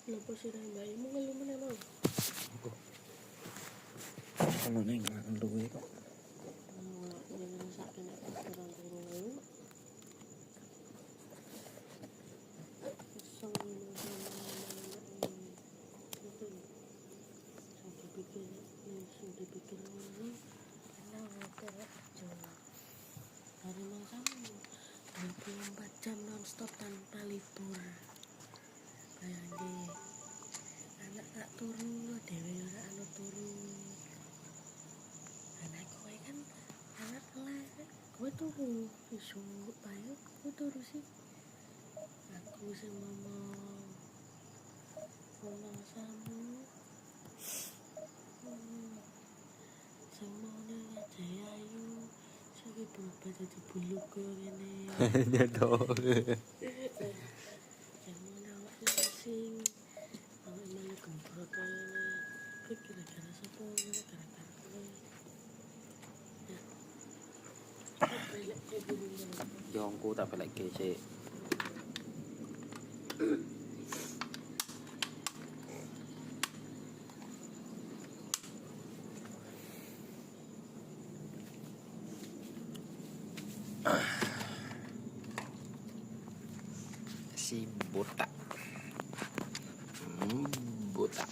Lapo sira bayi mo ngeluh meneh mau. Kalau neng ngeluh kok. Jangan sakit nek kurang ngeluh. Song ini sama itu. Sampai bikin ini kenal aja. Hari malam 24 jam non-stop tanpa libur. Bayangin anak tak turu dewe ora anu turu. Anak kowe kan anak kelas kowe turu isu ayo kowe turu sih. Aku sing ngomong samu semuanya aja ayu sakit berubah jadi bulu kok ini Nyedok. semuanya awak sing awak malah gembrot kayak ini kira-kira siapa gara-gara kowe ya Jongku tak pelak kece. Si botak. Botak.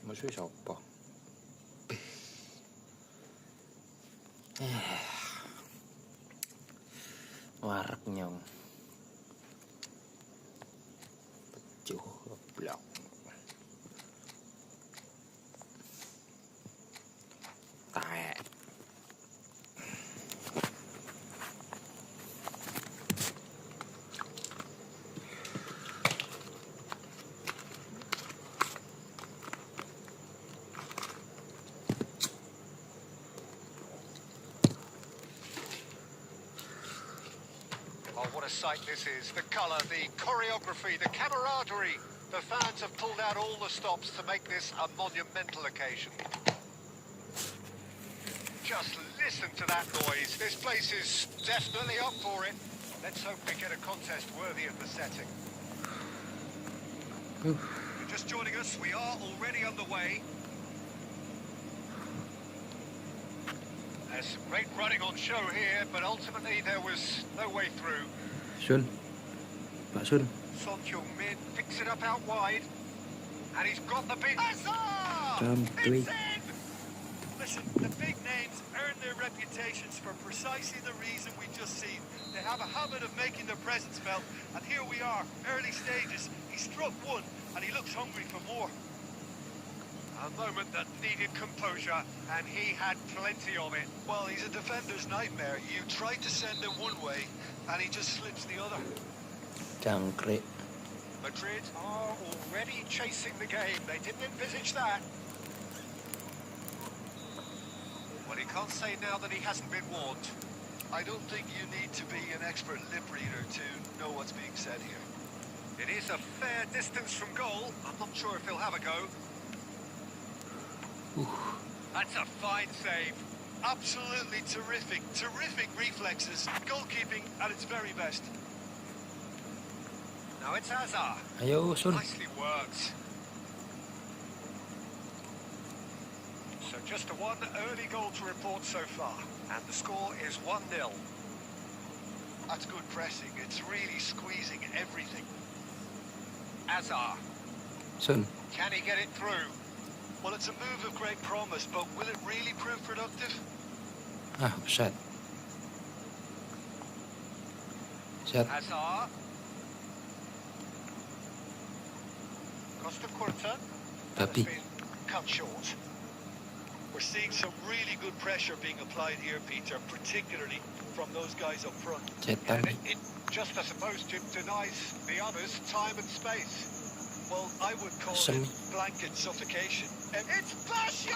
Maksudnya siapa? Warak nyong. Pecuh blok. Taek. Oh, what a sight this is. The colour, the choreography, the camaraderie. The fans have pulled out all the stops to make this a monumental occasion. Just listen to that noise. This place is definitely up for it. Let's hope we get a contest worthy of the setting. If you're just joining us, we are already underway. There's some great running on show here, but ultimately there was no way through. Sun. Pak Sun. Son Heung-min picks it up out wide, and he's got the big... It's in! Listen, the big names earn their reputations for precisely the reason we just seen. They have a habit of making their presence felt, and here we are, early stages. He struck one, and he looks hungry for more. A moment that needed composure, and he had plenty of it. Well, he's a defender's nightmare. You try to send him one way, and he just slips the other. Jangkrik. Madrid are already chasing the game. They didn't envisage that. Well, he can't say now that he hasn't been warned. I don't think you need to be an expert lip reader to know what's being said here. It is a fair distance from goal. I'm not sure if he'll have a go. That's a fine save. Absolutely terrific. Terrific reflexes. Goalkeeping at its very best. Now it's Hazard. Ayo Sun. Nicely worked. So just a one early goal to report so far. And the score is 1-0. That's good pressing. It's really squeezing everything. Hazard. Sun. Can he get it through? Well, it's a move of great promise, but will it really prove productive? Ah, offside. Set. Hazard. Costa Curta. Tapi. Cut short. We're seeing some really good pressure being applied here, Peter, particularly from those guys up front. Cetan. And it just, I suppose, denies the others time and space. Well, I would call Semi. it blanket suffocation. And It's Basho!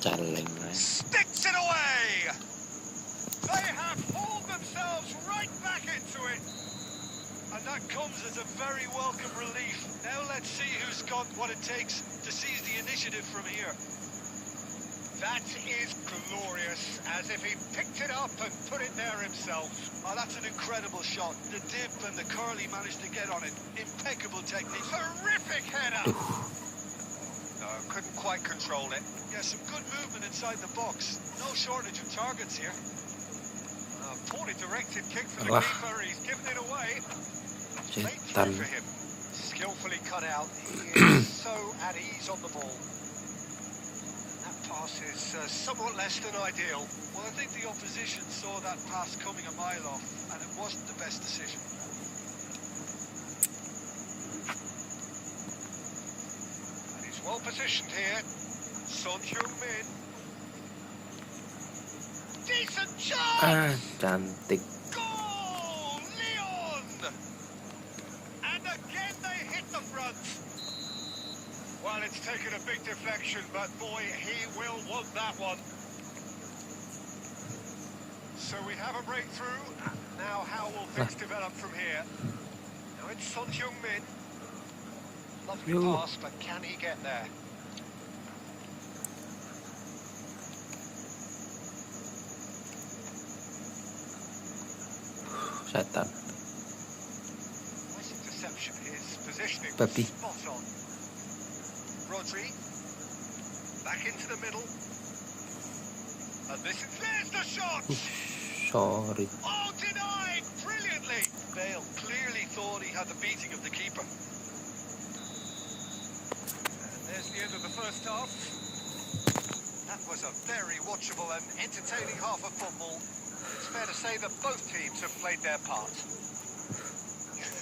Caleng. Sticks it away! They have hauled themselves right back into it. And that comes as a very welcome relief. Now let's see who's got what it takes to seize the initiative from here. That is glorious, as if he picked it up and put it there himself. Oh, that's an incredible shot. The dip and the curl he managed to get on it. Impeccable technique. Terrific header! No, couldn't quite control it. Yeah, some good movement inside the box. No shortage of targets here. A poorly directed kick from the Alah. keeper. He's given it away. Late Setan. through for him. Skillfully cut out. He is so at ease on the ball. That pass is somewhat less than ideal. Well, I think the opposition saw that pass coming a mile off, and it wasn't the best decision. And he's well positioned here. Son Heung-min. Decent chance! Ah, cantik. Goal! Leon! And again they hit the front. Well, it's taken a big deflection, but boy, he will want that one. So we have a breakthrough. Now how will things develop from here? Now it's Son Heung-min. Lovely Yo. pass, but can he get there? Setan. Nice interception. His positioning was Papi. spot on. Rodri. Back into the middle. And there's the shot! Sorry. Oh, denied! Brilliantly! Bale clearly thought he had the beating of the keeper. And there's the end of the first half. That was a very watchable and entertaining half of football. It's fair to say that both teams have played their part.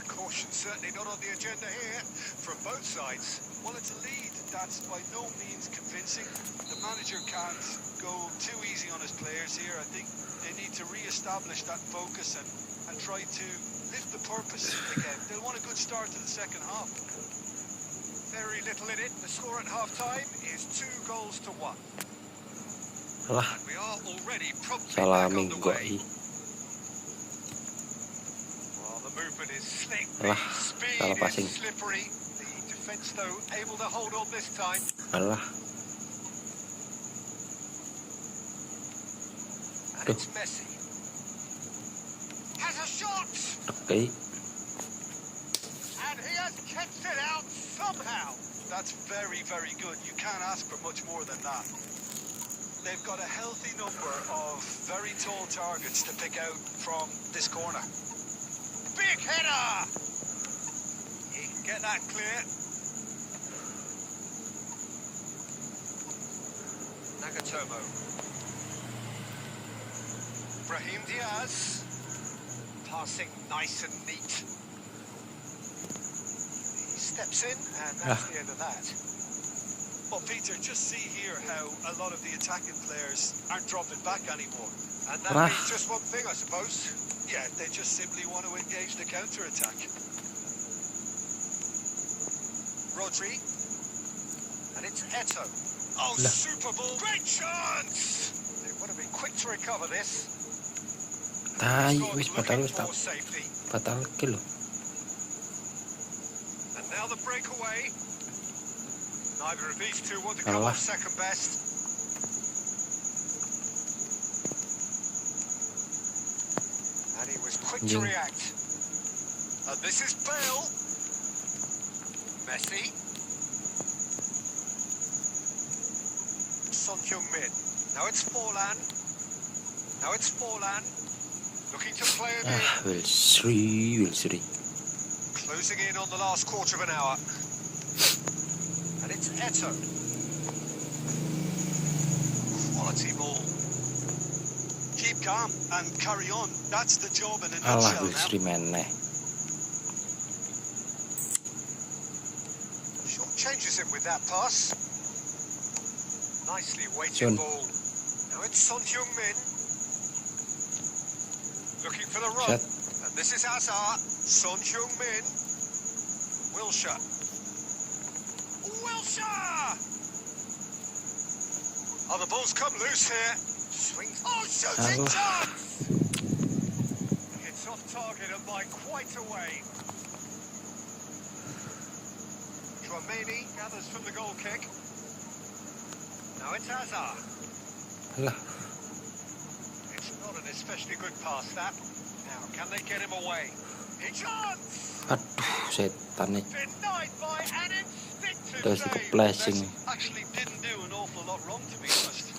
Caution certainly not on the agenda here from both sides. Well, it's a lead. That's by no means convincing. The manager can't go too easy on his players here. I think they need to re-establish that focus and try to lift the purpose again. They'll want a good start to the second half. Very little in it. The score at half-time is 2-1. Alah, And we are already promptly salah back on the minggu. way. Well, the movement is slick, Alah, the speed salah passing. is slippery. The defence, though, able to hold on this time. Alah, And it's Messi. Has a shot! oke. And he has kept it out somehow. That's very, very good. You can't ask for much more than that. They've got a healthy number of very tall targets to pick out from this corner. Big header! He can get that clear. Nagatomo. Brahim Diaz. Passing nice and neat. He steps in, and that's the end of that. Well, Peter, just see here how a lot of the attacking players aren't dropping back anymore. And that Ah. means just one thing, I suppose. Yeah, they just simply want to engage the counter-attack. Rodri. And it's Eto. Oh, Lah. Super Bowl. Great chance! They want to be quick to recover this. Tai, Squad wis looking batal for safety. ke lo. And now the breakaway. Neither of these two want to come Alah. off second best. And he was quick to Anjing. react. And this is Bale. Messi. Son Heung-min. Now it's Forlan. Now it's Forlan. Looking to play it in. Ah, Wilsri. Closing in on the last quarter of an hour. And it's Eto. Quality ball. Keep calm and carry on. That's the job in a Alah, nutshell Wilsri now. meneh. Short changes him with that pass. Nicely weighted Son. ball. Now it's Son Heung-min. Looking for the run. Set. And this is Hazard. Son Heung-min. Wilshere. Wilshere! Oh, the ball's come loose here. Swings. Oh, shooting Alah. chance! It's off target and by quite a way. Dramini gathers from the goal kick. Now Now it's Hazard. Alah, It's not an especially good pass, that. Now, can they get him away? He chance! aduh, setan nih. Denied by an instinctive Terus save. keplesin. Actually didn't do an awful lot wrong, to be honest.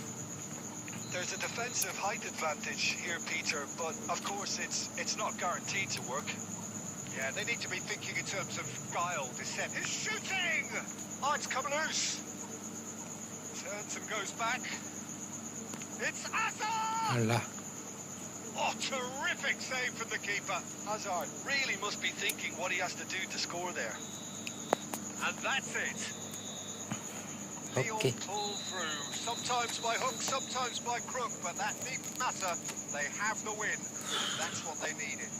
There's a defensive height advantage here, Peter, but of course it's not guaranteed to work. Yeah, they need to be thinking in terms of guile, dissent. He's shooting! Oh, it's come loose. Turns and goes back. It's Hazard! Alah, Oh, terrific save from the keeper. Hazard really must be thinking what he has to do to score there. And that's it. Okay. Leon pulled through. Sometimes by hook, sometimes by crook, but that needn't matter. They have the win. That's what they needed.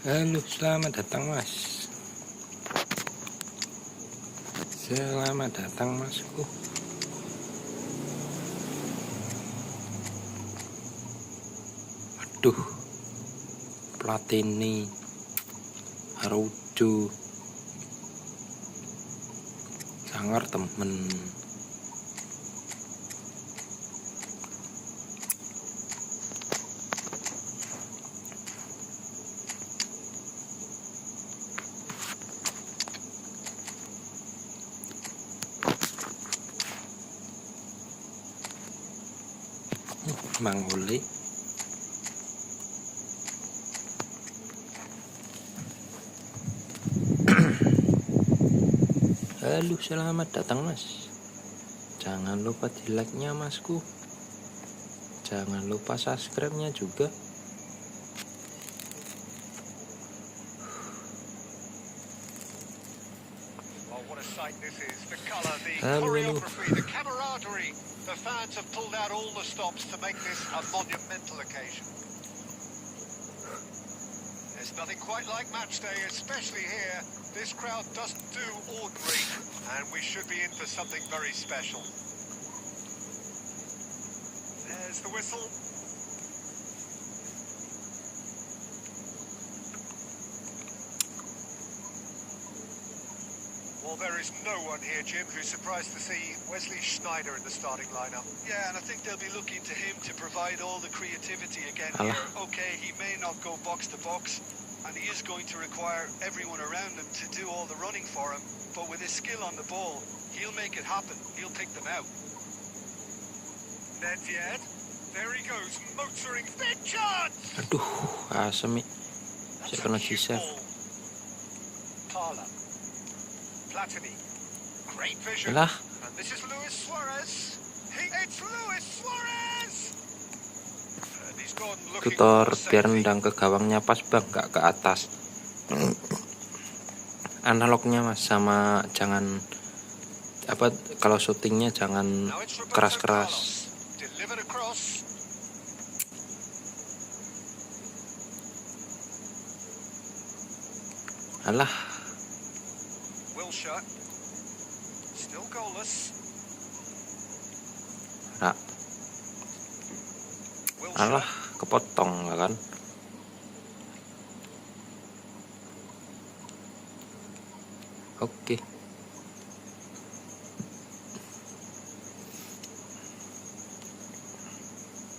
halo, selamat datang mas. Selamat datang masku. Aduh, Platini, Haruju, sangar temen. Mang Oli. Halo, selamat datang mas. Jangan lupa di like-nya masku. Jangan lupa subscribe-nya juga. Oh, what a sight this is. The colour, the Hello. choreography, the camaraderie. The fans have pulled out all the stops to make this a monumental occasion. There's nothing quite like match day, especially here. This crowd doesn't do ordinary, and we should be in for something very special. There's the whistle. Well, there is no one here, Jim, who's surprised to see Wesley Sneijder in the starting lineup. Yeah, and I think they'll be looking to him to provide all the creativity again Alah. here. Okay, he may not go box to box, and he is going to require everyone around him to do all the running for him, but with his skill on the ball, he'll make it happen. He'll pick them out. Nedved. There he goes, motoring. Big chance! Aduh, asem nih. Saya kena di-save. Parla. Platini. Great vision. Lah, And this is Luis Suarez. It's Luis Suarez! And he's gone looking tutor for biar safety. nendang ke gawangnya pas bang, gak ke atas. Analognya mas, sama jangan apa, kalau syutingnya jangan Now it's Roberto keras-keras. Carlos. Delivered across. Alah, Wilshere. Still goalless. nah, Wilshere. alah, kepotong lah kan. Oke.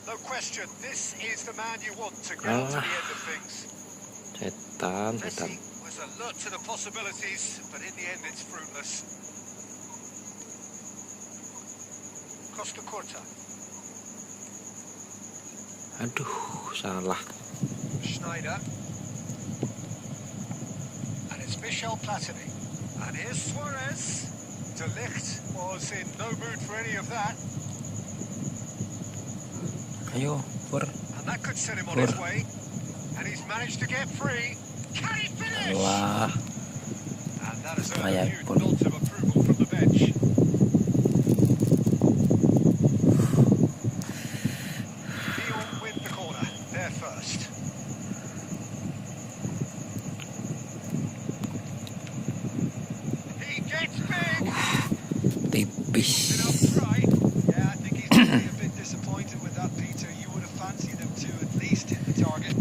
No question, this is the man you want to get to the end of things. Setan. Messi was alert to the possibilities, but in the end it's fruitless. Costa Curta. Aduh, salah. Schneider. And it's Michel Platini. And here's Suarez. De Ligt was in no mood for any of that. Ayo, Pur. And that could set him on his way. And he's managed to get free. Can he finish? Wah, And that has earned kayak a few pun. nods of approval from the bench. Lyon with the corner. They're first. He gets big. tipis. Been upright. Yeah, I think he's going to be a bit disappointed with that, Peter. You would have fancied him to at least hit the target.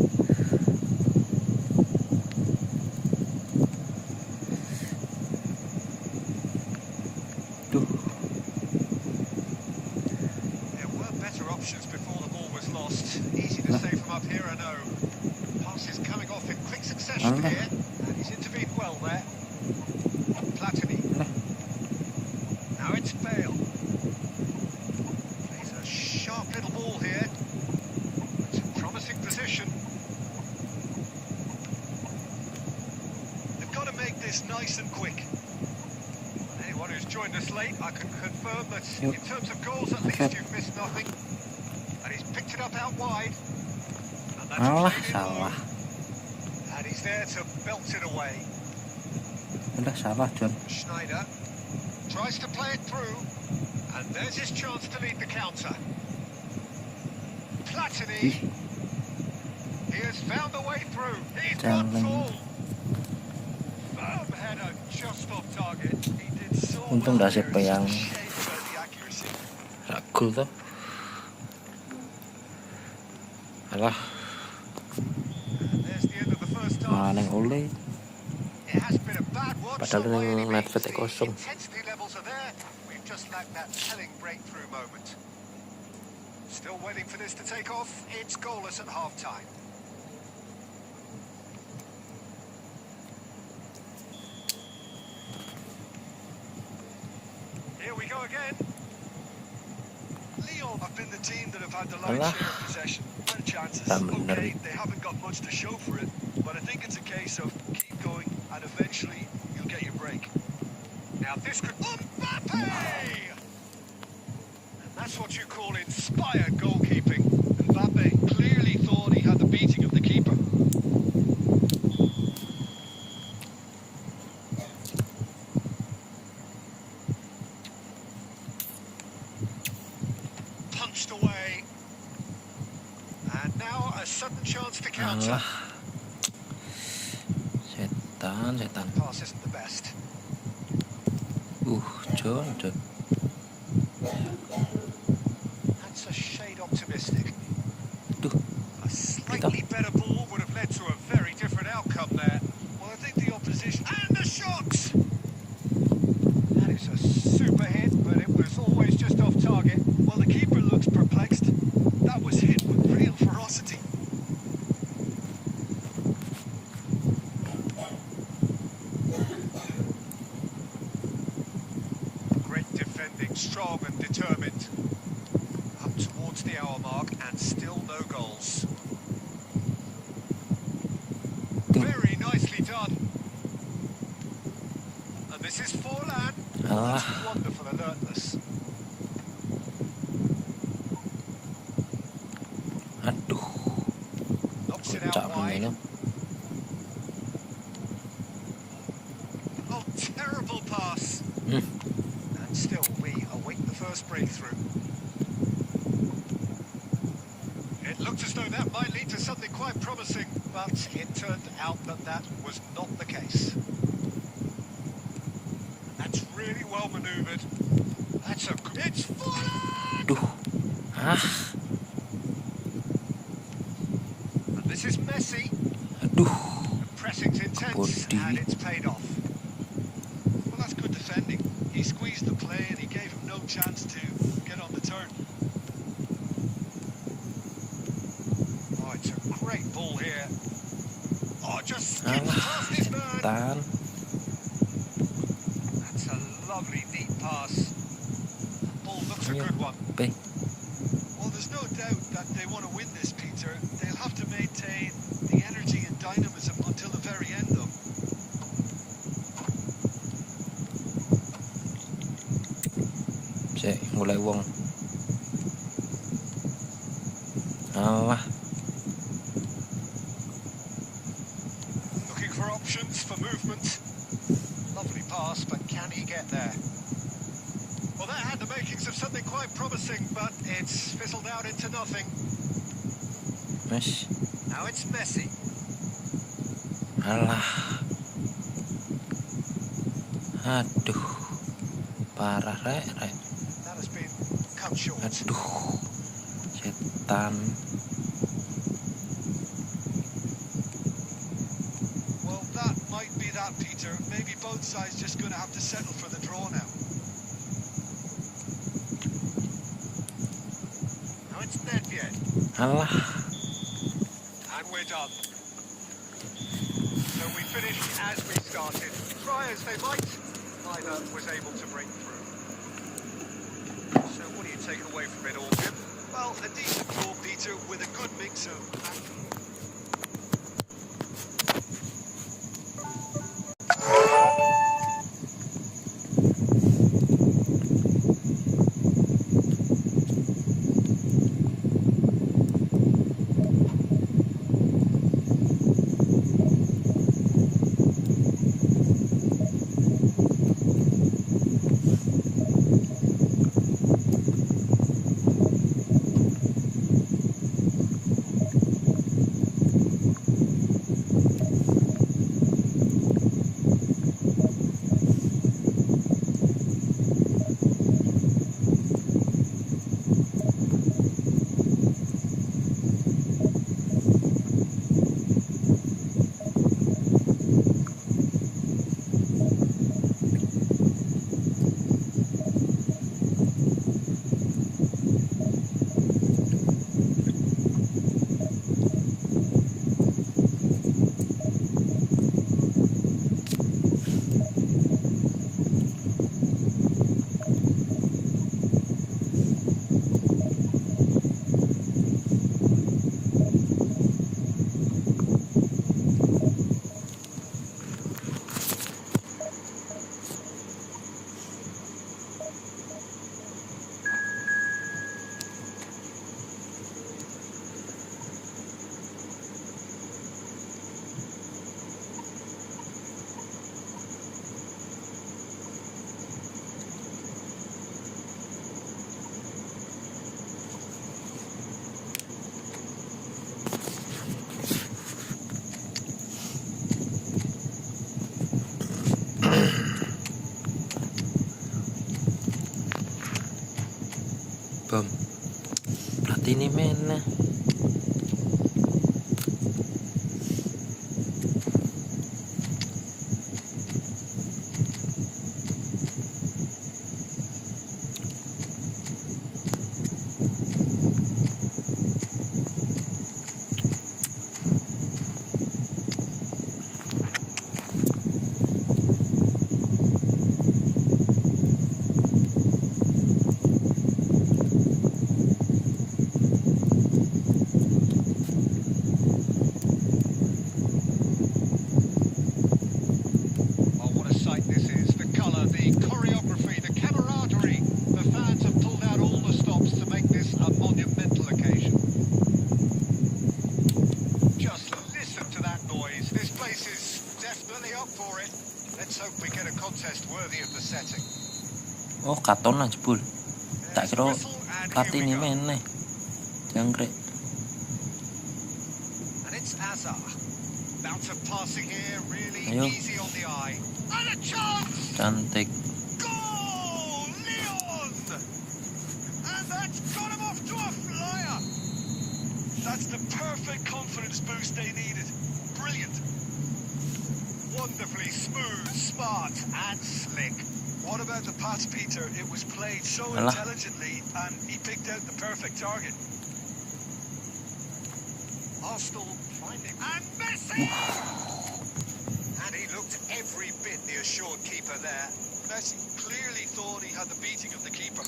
Duh, There were better options before the ball was lost. Easy to say from up here, I know. Passes coming off in quick succession Alah. here. And he's intervened well there. Platini. Alah. Now it's Bale. Plays a sharp little ball here. It's a promising position. They've got to make this nice and quick. Anyone who's joined us late, I can confirm that Yep. in terms of goals, at Okay. least you've missed nothing. And he's picked it up out wide. And that's Alah, played in low. salah. And he's there to belt it away. Udah salah, John. Schneider tries to play it through. And there's his chance to lead the counter. Platini. Ih, He has found a way through. He's Jangan. gone full. Firm header just off target. He did so Untung well dah there. siapa It's yang just a shame about the accuracy. ragul tuh. Alah, And there's the end of the first half. mana yang oleh. It has been a bad watch. Padahal not by yang any means. Nedved The kosong. intensity levels are there. We've just lacked that telling breakthrough moment. Still waiting for this to take off. It's goalless at half time. Here we go again. Lyon have been the team that have had the lion's Alah. share of possession. Better chances. Tak bener. Okay, they haven't got much to show for it, but I think it's a case of keep going and eventually you'll get your break. Now this could... Mbappe! And that's what you call inspired goalkeeping. Mbappe clearly thought he had the beating of the keeper. Punched away. And now a sudden chance to counter. Alah, setan. Pass isn't the best. John. That's a shade optimistic. Duh, A slightly better ball would have led to a very different outcome there. Well, I think the opposition... And the shot! That is a super hit, but it was always just off target. Well, the keeper looks perplexed. That was hit with real ferocity. Great defending, strong and determined. Up towards the hour mark and still no goals. Very nicely done. And this is Forlan. Alah, That's wonderful alertness. aduh, Knocks it kocak out wide. pemainnya. Oh, terrible pass. Hmm. And still, we await the first breakthrough. It looked as though that might lead to something quite promising, but it turned out that that was not the case. That's really well manoeuvred. That's a... It's Forlan! Duh, And this is Messi. aduh, The pressing's intense, Body. and it's paid off. Well, that's good defending. He squeezed the play and he gave him no chance to get on the turn. Oh, it's a great ball here. Oh, just skips alah, past his man. setan. That's a lovely, neat pass. That ball looks a Iya, good one. Be, Well, there's no doubt that they want to win this, Peter. They'll have to maintain the energy Cek golek wong. Alah, Looking for options for movement. Lovely pass, but can he get there? Well, that had the makings of something quite promising, but it's fizzled out into nothing. Mas. Now it's Messi. Alah. Aduh. Parah rek. That has been cut short. Aduh. Setan. Well, that might be that, Peter. Maybe both sides just going to have to settle for the draw now. Now it's Nedved. Alah. And we're done. So we finished as we started. Try as they might, neither was able to break through. So what do you take away from it all, Jim? Well, a decent draw, Peter, with a good mix of... Bom. Berarti ini mana? Oh, what a sight this is. The colour, the choreography, the camaraderie. The fans have pulled out all the stops to make this a monumental occasion. Just listen to that noise. This place is definitely up for it. Let's hope we get a contest worthy of the setting. Oh, katon lah jebul. Tak There's kira the whistle, and pelatih here we ini go. meneh. Jangkrik. And it's Azar. Bout of passing here, really Ayo. easy on the eye. And a chance! Cantik. Goal! Leon! And that's got him off to a flyer. That's the perfect confidence boost they needed. Brilliant. Wonderfully smooth, smart, and slick. What about the pass, Peter? It was played so Alah. intelligently, and he picked out the perfect target. Arsenal finding... And Messi! And he looked every bit the assured keeper there. Messi clearly thought he had the beating of the keeper.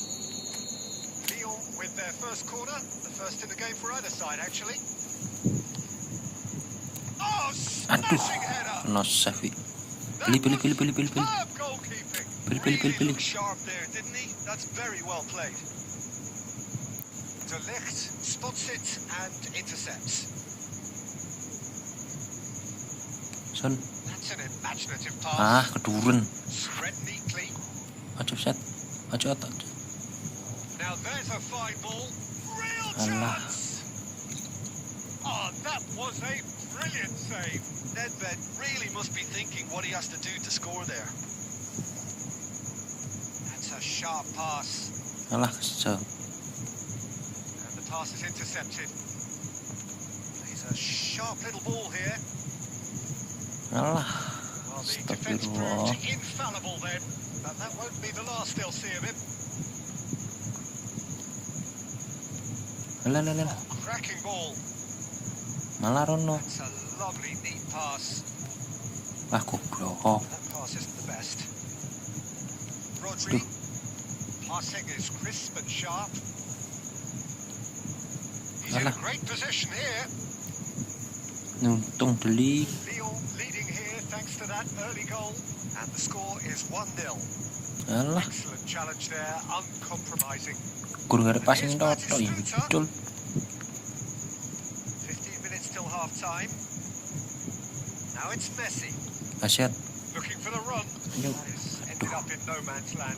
Lyon with their first corner, the first in the game for either side, actually. Oh, Aduh, smashing header! no save. That Pilih. was superb goalkeeping. Really looked sharp there, didn't he? That's very well played. De Ligt spots it and intercepts. Son. That's an imaginative pass. Keduren. Spread neatly. Aduh, set. Aduh, otak. Now there's a fine ball. Real Alah. chance. Oh, that was a brilliant save. Nedved really must be thinking what he has to do to score there. That's a sharp pass. Alah, kesel. And the pass is intercepted. He's a sharp little ball here. Alah. Well, the defence Astagfirullah. proved infallible then. But that won't be the last they'll see of him. Alah, alah, alah. Cracking ball. Malah Rono. That's a lovely, neat pass. Goblok. That pass isn't the best. Rodri. Passing is crisp and sharp. He's in a Alah. great position here. Untung Delik. Lyon leading here thanks to that early goal. And the score is 1-0. Alah. Excellent challenge there, uncompromising. Guru ada passing dot. Oh, iya betul. 15 minutes till half time. Now it's Messi. Asyat. Looking for the run. Aduh. That is ended up in no man's land.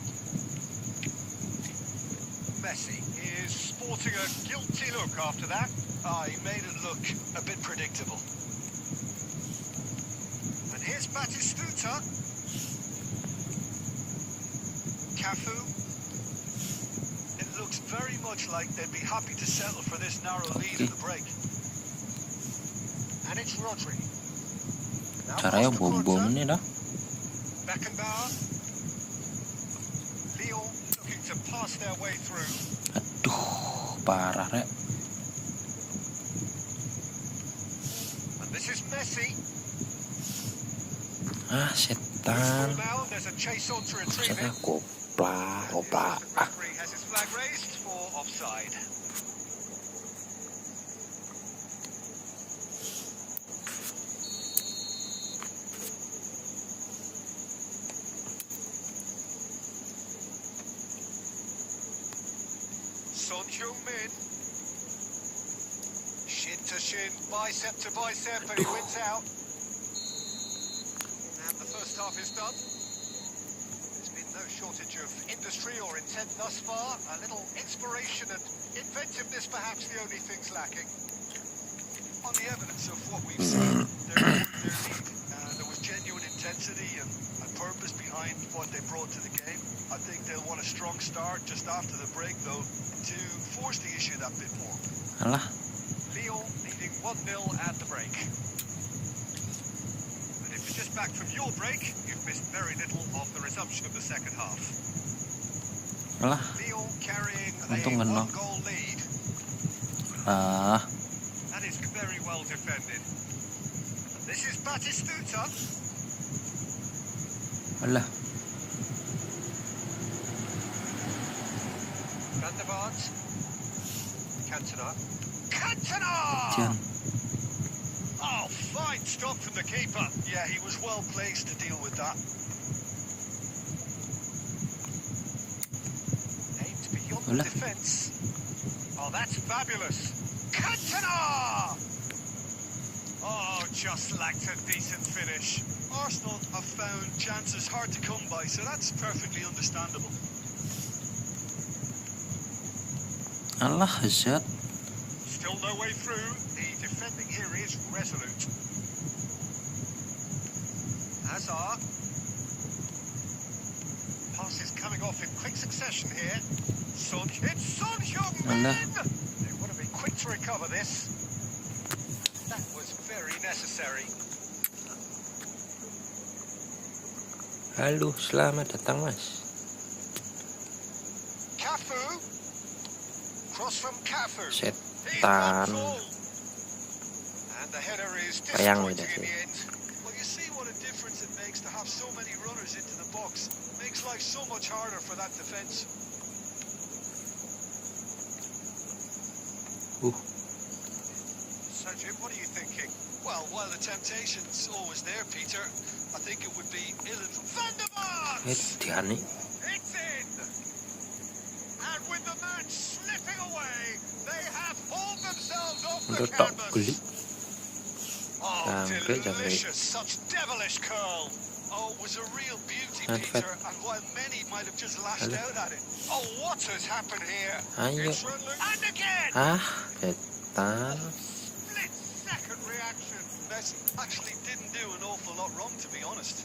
Messi is sporting a guilty look after that. He made it look a bit predictable. And here's Batistuta. Cafu. It looks very much like they'd be happy to settle for this narrow lead in the break. And it's Rodri. Now Caranya past the bom-bom quarter. nih dah. Beckenbauer. Lyon looking to pass their way through. Aduh, parah rek. And this is Messi. Setan. Now there's a chase on to retrieve Saya it. goblak. The referee has his flag raised for offside. Son Heung-min. Shin to shin, bicep to bicep, and he wins out. And the first half is done. There's been no shortage of industry or intent thus far. A little inspiration and inventiveness, perhaps the only things lacking. On the evidence of what we've seen, their lead, there was genuine intensity and purpose behind what they brought to the game. I think they'll want a strong start just after the break, though, to force the issue that bit more. Alah. Lyon leading 1-0 at the break. And if you're just back from your break, you've missed very little of the resumption of the second half. Alah. Lyon carrying Untung a kena. one-goal lead. That is very well defended. And this is Batistuta. Alah. Van der Vaart. Cantona. Jan. Oh, fine stop from the keeper. Yeah, he was well placed to deal with that. Aimed beyond the Hola. defence. Oh, that's fabulous. Cantona! Oh, just lacked a decent finish. Arsenal have found chances hard to come by, so that's perfectly understandable. Alah, Hazard. Still no way through. The defending here is resolute. Hazard. Pass is coming off in quick succession here. It's Son Heung-min! Alah. They want to be quick to recover this. That was very necessary. Halo, selamat datang Mas. Cafu. Cross from Cafu. Setan. And the header is Sayang disappointing beda in sih. the end. Well, you see what a difference it makes to have so many runners into the box. Makes life so much harder for that defence. So, Jim, what are you thinking? Well, while the temptation's always there, Peter, I think it would be Thunderbirds! Diani. It's in! And with the match slipping away, they have hauled themselves off the Untuk tok geli. canvas. Oh, Jangkrik, delicious. Such devilish curl. Oh, it was a real beauty, Advert. Peter, and while many might have just lashed Hello. out at it, Oh, what has happened here? Ayo. It's and again! Ketan. Split-second reaction. Messi actually didn't do an awful lot wrong, to be honest.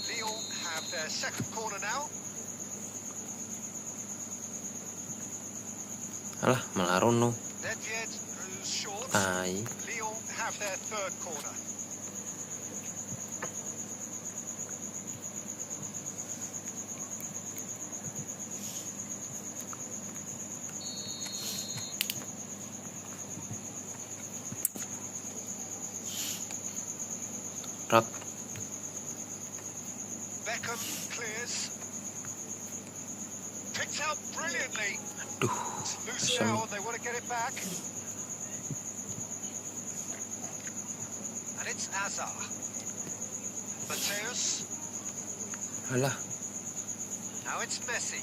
Lyon have their second corner now. Alah, melarono. Nedved goes short. Tai. Lyon have their third corner. Rot. Beckham clears. Picked out brilliantly. Aduh. Loose Asem. now, and they want to get it back. And it's Azar. Mateus. Alah. Now it's Messi.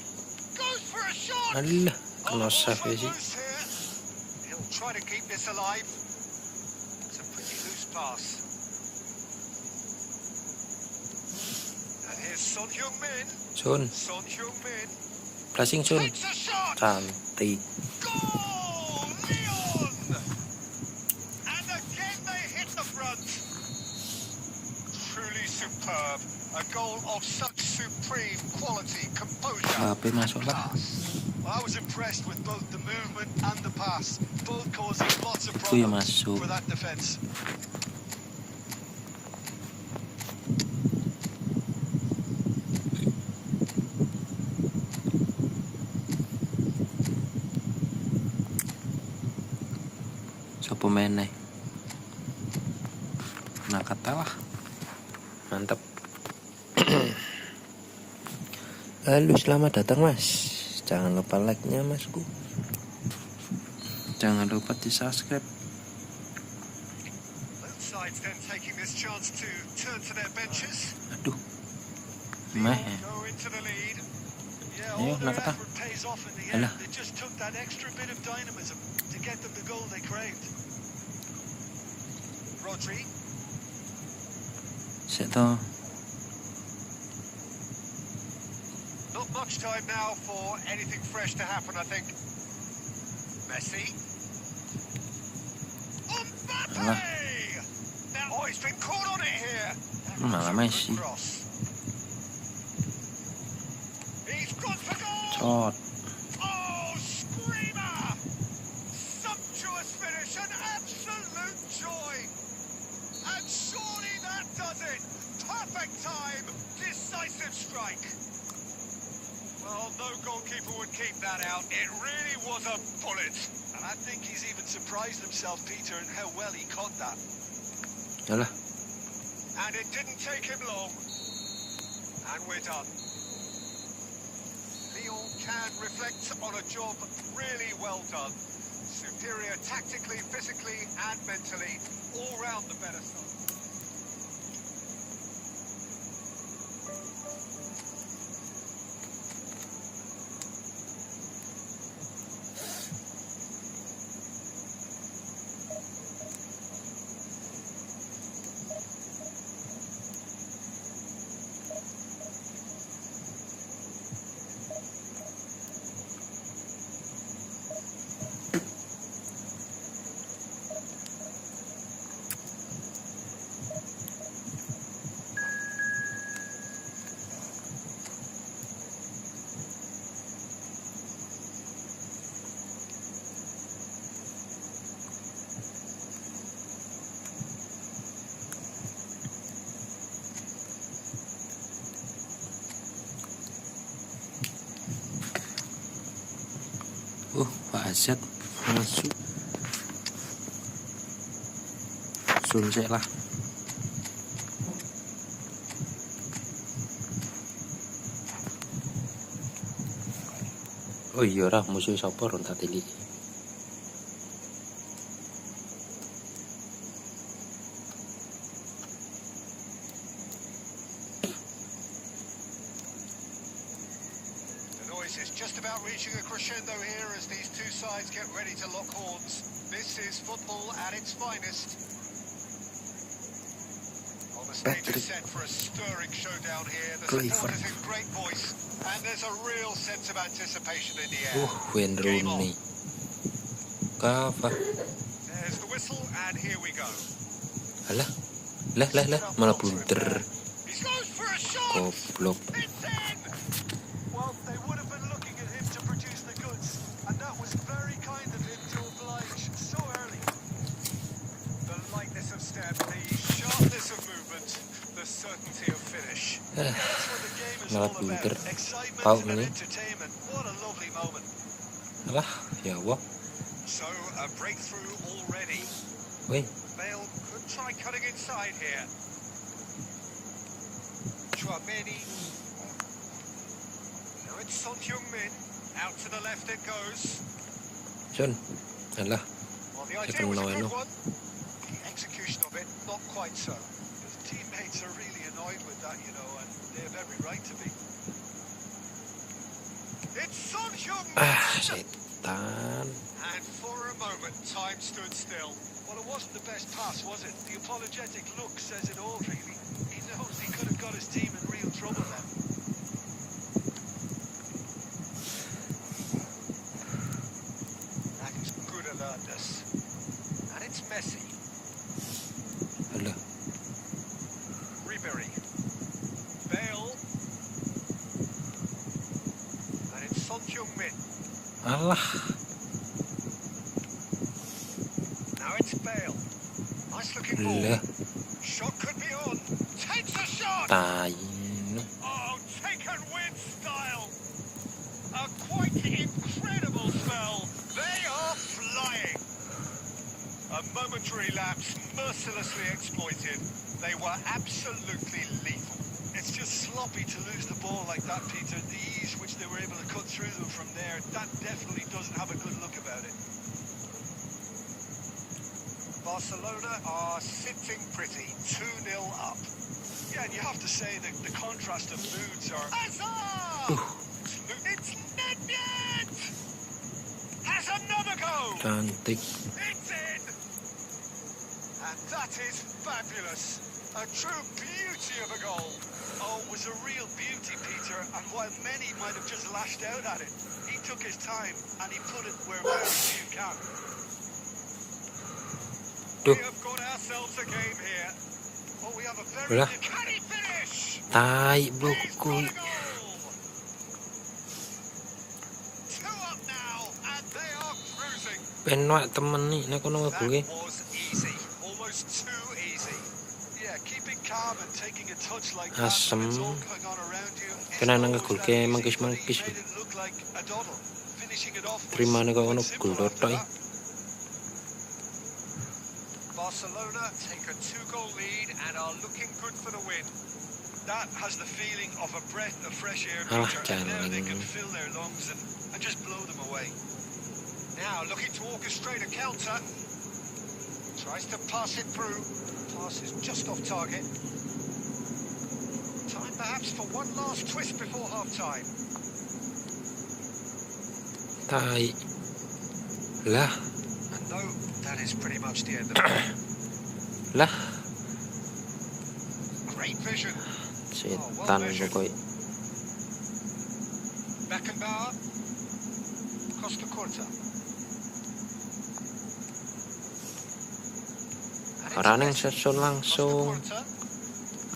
Goes for a shot. Alah. Oh, Kena the save ball's ya sih. loose here. He'll try to keep this alive. It's a pretty loose pass. And here's Son Heung-min. Sun. Son Heung-min Flashing Sun. takes a shot. Cantik. Goal! Lyon! And again they hit the front. Truly superb. A goal of such supreme quality, composure, HP masuk and lah. class. Well, I was impressed with both the movement and the pass, both causing lots of Itu ya problems masuk. for that defence. Sopo meneh. Nah kata lah. Mantap. Halo, selamat datang mas. Jangan lupa like-nya masku. Jangan lupa di subscribe. Both sides then taking this chance to turn to their benches. Aduh. Lyon Meh. go into the lead. Yeah, Ayo, all their nakata. effort pays off in the end. Alah. It just took that extra bit of dynamism to get them the goal they craved. Rodri. Seto. Not much time now for anything fresh to happen, I think. Messi. Mbappe! Alah. Now, oh, he's been caught on it here. Malah Messi. Cross. He's gone for goal. Shot. Oh, screamer! Sumptuous finish, an absolute joy. And surely that does it. Perfect time, decisive strike. Well, no goalkeeper would keep that out. It really was a bullet. And I think he's even surprised himself, Peter, in how well he caught that. Yalah. And it didn't take him long. And we're done. Lyon can reflect on a job really well done. Superior tactically, physically and mentally. All round the better side. Pak Azad masuk. Sunset lah. Oh iya lah, musuh sapa ron tak teli. This is just about reaching a crescendo here as these two sides get ready to lock horns. This is football at its finest. On the stage is set for a stirring showdown here. The supporters in great voice, and there's a real sense of anticipation in the air. Wayne Rooney. Kava. There's the whistle, and here we go. Alah. Lah, malah blunder. He goes for a shot. Goblok. It's in. Well, they would have been looking at him to produce the goods, and that was very kind of him to oblige so early. The lightness of step, the sharpness of movement, the certainty of finish. That's what the game is Malah all blunder. about. Excitement Pau and ini. entertainment. What a lovely moment. Alah, ya Allah. So a breakthrough already. Woi, Bale could try cutting inside here. Chouameni. Now it's Son Heung-min. Out to the left it goes. John. Alah, Well, the idea was a Second good line, one. The execution of it, not quite so. His teammates are really annoyed with that, you know, and they have every right to be. It's Son Heung-min. setan. And for a moment, time stood still. Well, it wasn't the best pass, was it? The apologetic look says it all, really. He knows he could have got his team in real trouble then. That is good alertness. And it's Messi. Alah, Ribery. Bale. And it's Son Heung-min. alah. Now it's Bale. Nice looking ball. Lah, Shot could be on. Takes a shot. tai. Oh, taken with style. A quite incredible spell. They are flying. A momentary lapse mercilessly exploited. They were absolutely lethal. It's just sloppy to lose the ball like that, Peter. The ease which they were able to cut through them from there, that definitely doesn't have a good look about it. Barcelona are sitting pretty, 2-0 up. Yeah, and you have to say that the contrast of moods are... Hazard! It's Nedved! Has another go! Cantik. It's in! And that is fabulous. A true beauty of a goal. Oh, it was a real beauty, Peter, and while many might have just lashed out at it, he took his time and he put it where very few can. We have got ourselves a game here. Oh, we have a very... Udah. Can he finish? Tai, He's bro. got a goal! 2 up now, and they are cruising. Penwak temen nih, nek kono That ngebuke. was easy. Almost too easy. Yeah, keeping calm and taking a touch like that Asem. when it's all going on around you. Kena it's nang always ngegulke that easy, mangkis-mangkis. but he made it look like a doddle. Finishing it off was Terimane kok quite ngono simple gol after tok. that. Barcelona take a 2-goal lead and are looking good for the win. That has the feeling of a breath of fresh air, Ah, Peter, and now they jangan. can fill their lungs and just blow them away. Now looking to orchestrate a counter. Tries to pass it through. Pass is just off target. Time perhaps for one last twist before half-time. Tai. Lah, And no, that is pretty much the end of it. lah. Great vision. Setan pokoknya. Beckenbauer. Costa Curta. Running session langsung.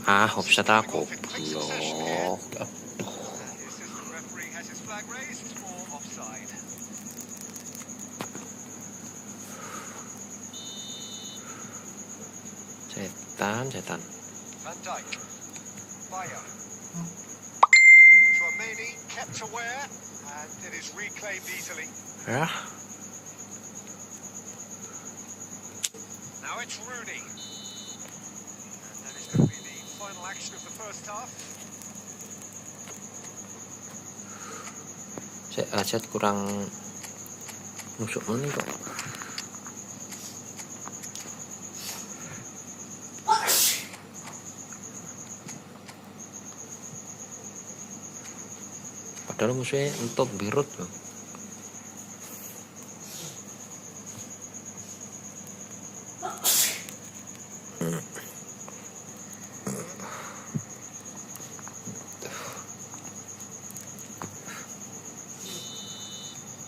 Ah, offset aku. Blok. The assistant referee has his flag raised for offside. Setan. Van Dijk. Bayer. Chouameni kept aware and it is reclaimed easily. Ya, Now it's Rooney. And that is going to be the final action of the first half. Aset kurang nusuk mana kok. Padahal musuhnya entot birut loh.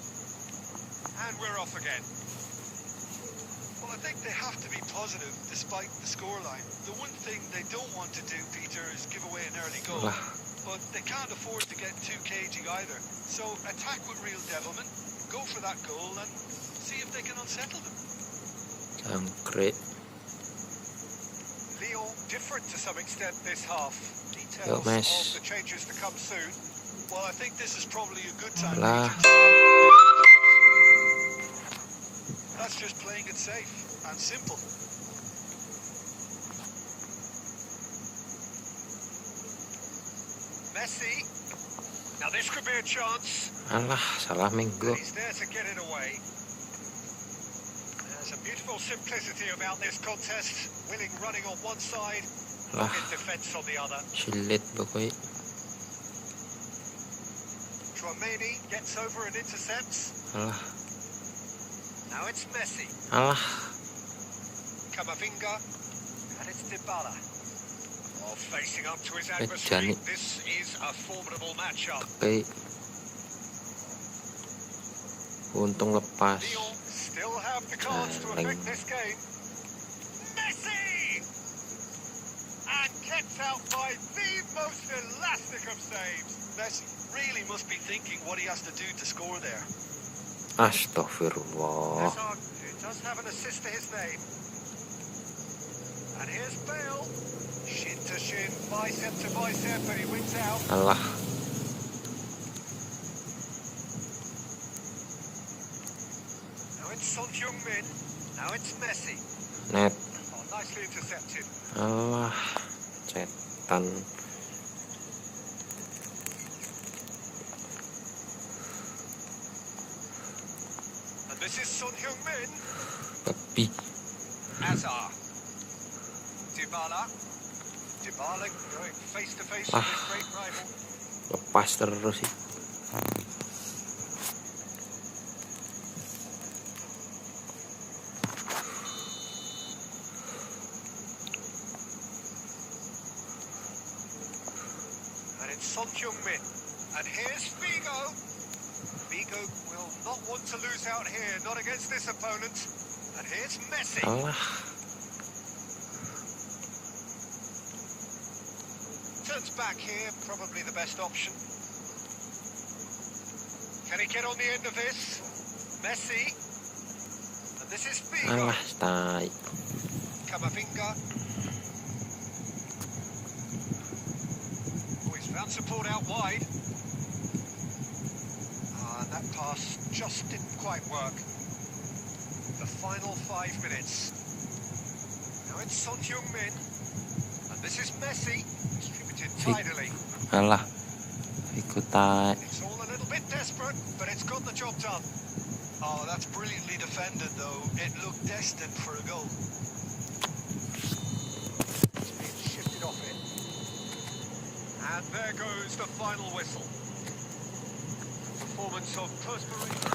And we're off again. Well, I think they have to be positive despite the scoreline. The one thing they don't want to do, Peter, is give away an early goal. Lah, But they can't afford to get too cagey either. So attack with real devilment, go for that goal and see if they can unsettle them. jangkrik. Lyon different to some extent this half. Yo, Details Mes. of the changes to come soon. Well, I think this is probably a good time. Lah, That's just playing it safe and simple. Messi. Now this could be a chance. alah, salah And minggu. he's there to get it away. There's a beautiful simplicity about this contest. Willing running on one side, Lah, in defence on the other. sulit pokoknya. Tchouameni gets over and intercepts. Alah, Now it's Messi. alah, Camavinga. And it's Dybala. Oh, facing up to his Janik. adversary. This is a formidable matchup. oke. Untung lepas. Lyon still have the cards to Darling. affect this game. Messi! And kept out by the most elastic of saves. Messi really must be thinking what he has to do to score there. Astagfirullah. Hazard, who does have an assist to his name. And here's Bale. Shin to shin, bicep to bicep, but he wins out. Alah, Now it's Son Heung-min. Now it's Messi. net. Oh, nicely intercepted. Alah, cetan. And this is Son Heung-min. Babi. Hazard. Dybala. Dybala going face to face with his great rival. Lepas terus sih. And it's Son Heung-min. And here's Figo. Figo will not want to lose out here, not against this opponent. And here's Messi. Alah, Turns back here, probably the best option. Can he get on the end of this? Messi. And this is Figo. alah, tai. Camavinga. Oh, he's found support out wide. And that pass just didn't quite work. The final 5 minutes. Now it's Son Heung-min. And this is Messi. Distributed tidily. Alah, ikut tai. It's all a little bit desperate, but it's got the job done. Oh, that's brilliantly defended, though. It looked destined for a goal. It's been shifted off it. And there goes the final whistle. Performance of perspiration.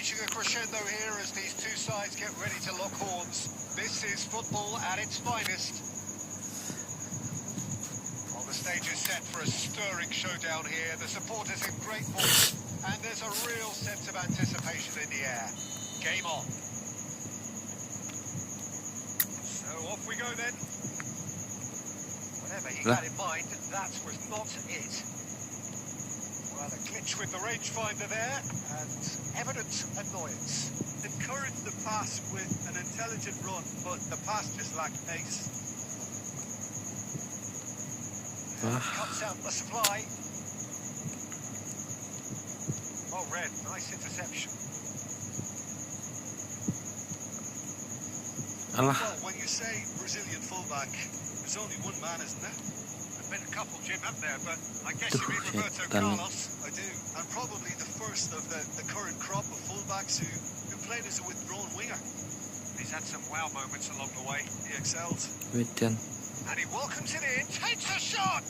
reaching a crescendo here as these two sides get ready to lock horns. This is football at its finest. Well, the stage is set for a stirring showdown here. The supporters in great form, and there's a real sense of anticipation in the air. Game on. So off we go then. Whatever he had in mind, that was not it. Well, a glitch with the rangefinder there, and evident annoyance. Encouraged the pass with an intelligent run, but the pass just lacked pace. Cuts out the supply. Oh, Red, nice interception. Alah, Well, when you say Brazilian fullback, there's only one man, isn't there? There's been a couple, Jim, up there, but I guess you mean Roberto setan. Carlos. I do, and probably the first of the current crop of fullbacks who played as a withdrawn winger. He's had some wow moments along the way. He excelled. Wedan. And he welcomes it in, takes a shot!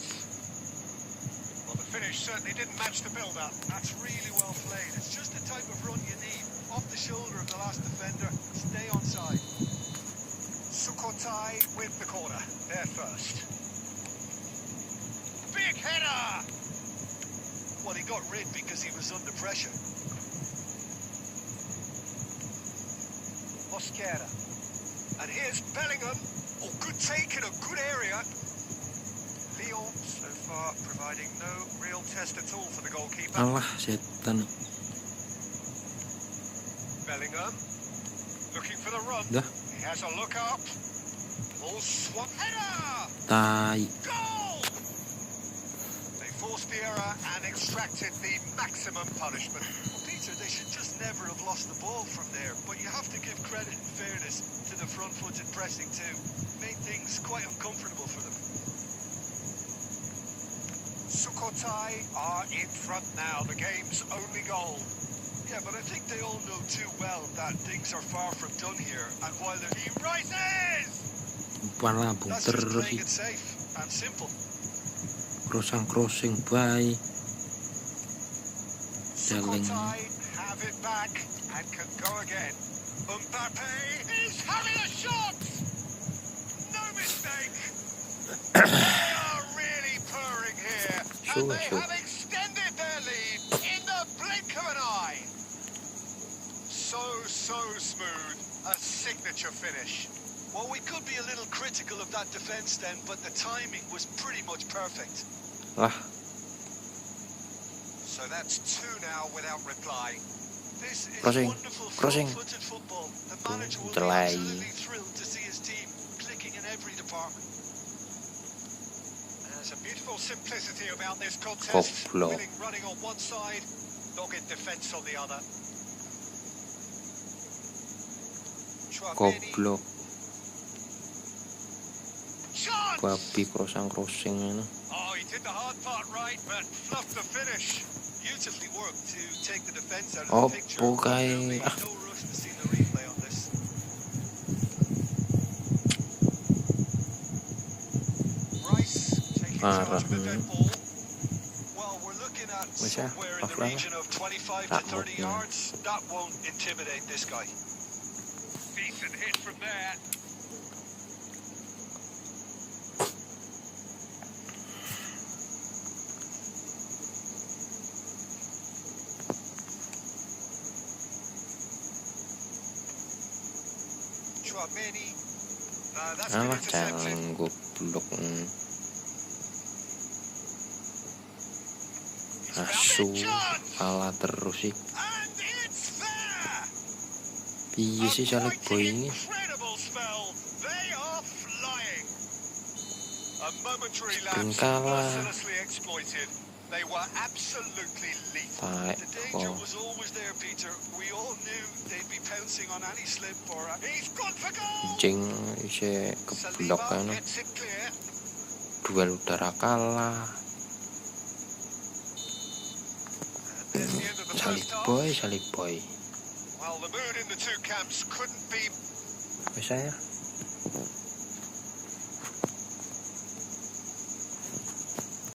Well, the finish certainly didn't match the build-up. That's really well played. It's just the type of run you need. Off the shoulder of the last defender, stay onside. Sukhothai with the corner, there first. Big header! Well, he got rid because he was under pressure. Mosquera. And here's Bellingham. Oh, good take in a good area. Lyon, so far, providing no real test at all for the goalkeeper. Alah, setan. Bellingham, looking for the run. Dah, He has a look up. Ball swung. Header! tai. Goal! They forced the error and extracted the maximum punishment. Well, Peter, they should just never have lost the ball from there, but you have to give credit and fairness to the front-footed pressing too. Made things quite uncomfortable for them. Sukhothai are in front now, the game's only goal. Yeah, but I think they all know too well that things are far from done here, and while they're He rises! Umpan lambung that's just terus playing sih. it safe and simple. Crossing baik. Jaling. Sukhothai have it back and can go again. Mbappe is having a shot! No mistake! They are really purring here, and they Sure. have extended their lead in the blink of an eye. So smooth. A signature finish. Well, we could be a little critical of that defence then, but the timing was pretty much perfect. Lah, So that's two now without reply. This is Crossing, wonderful crossing. front-footed football. The manager will be Delay. absolutely thrilled to see his team clicking in every department. There's a beautiful simplicity about this contest. Goblok. Willing running on one side, dogged defence on the other. Chouameni. goblok. Chance! Babi crossing ini. Oh, he did the hard part right, but fluffed the finish. Beautifully worked to take the defence out Oh, of the picture. okay. There'll be no rush to see the replay on this. Rice taking charge of the dead ball. Well, we're looking at What's that? somewhere in the Offline? region of 25 to That 30 won't, yeah. yards. That won't intimidate this guy. Decent hit from there. Chouameni. That's been Alah, intercepted. jangan goblok. He's Asu, found it. Chance! kalah terus sih. And it's there! Piye sih A Salib quite Boy ini? incredible spell. They are flying. A momentary Spring lapse kalah. mercilessly exploited. They were absolutely lethal. Tai The danger kok. was always there, Peter. We all knew they'd be pouncing on any slip or He's gone for goal. Kucing isi keblok Saliba kan. gets it clear. Duel udara kalah. And there's the end of the Salib first half. Boy, Salib Boy. Well, the mood in the two camps couldn't be Bisa ya?